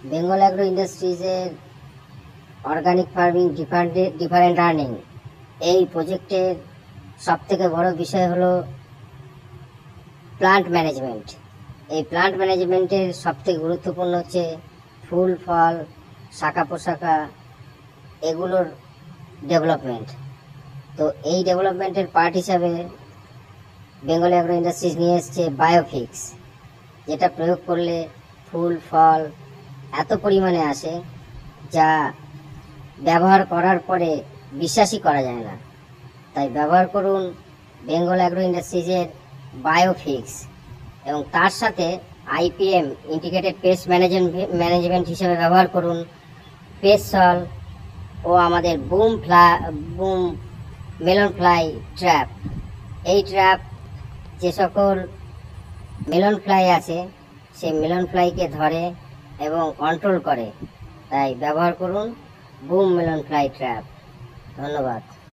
Bengal agro ইন্ডাস্ট্রিজের organic farming different earning এই প্রজেক্টের সবথেকে বড় বিষয় হলো প্লান্ট ম্যানেজমেন্ট। এই প্লান্ট ম্যানেজমেন্টের সবথেকে গুরুত্বপূর্ণ হচ্ছে ফুল ফল শাখা পোশাখা এগুলোর ডেভেলপমেন্ট। তো এই ডেভেলপমেন্টের পার্ট হিসাবে বেঙ্গল অ্যাগ্রো ইন্ডাস্ট্রিজ নিয়ে এসছে বায়োফিক্স, যেটা প্রয়োগ করলে ফুল ফল এত পরিমাণে আসে যা ব্যবহার করার পরে বিশ্বাসই করা যায় না। তাই ব্যবহার করুন বেঙ্গল অ্যাগ্রো ইন্ডাস্ট্রিজের বায়োফিক্স এবং তার সাথে আইপিএম ইন্টিগ্রেটেড পেস্ট ম্যানেজমেন্ট হিসেবে ব্যবহার করুন পেস্টসল ও আমাদের বুম মেলন ফ্লাই ট্র্যাপ। এই ট্র্যাপ যে সকল মেলন ফ্লাই আছে সেই মেলন ফ্লাইকে ধরে এবং কন্ট্রোল করে, তাই ব্যবহার করুন বুম মেলন ফ্লাই ট্র্যাপ। ধন্যবাদ।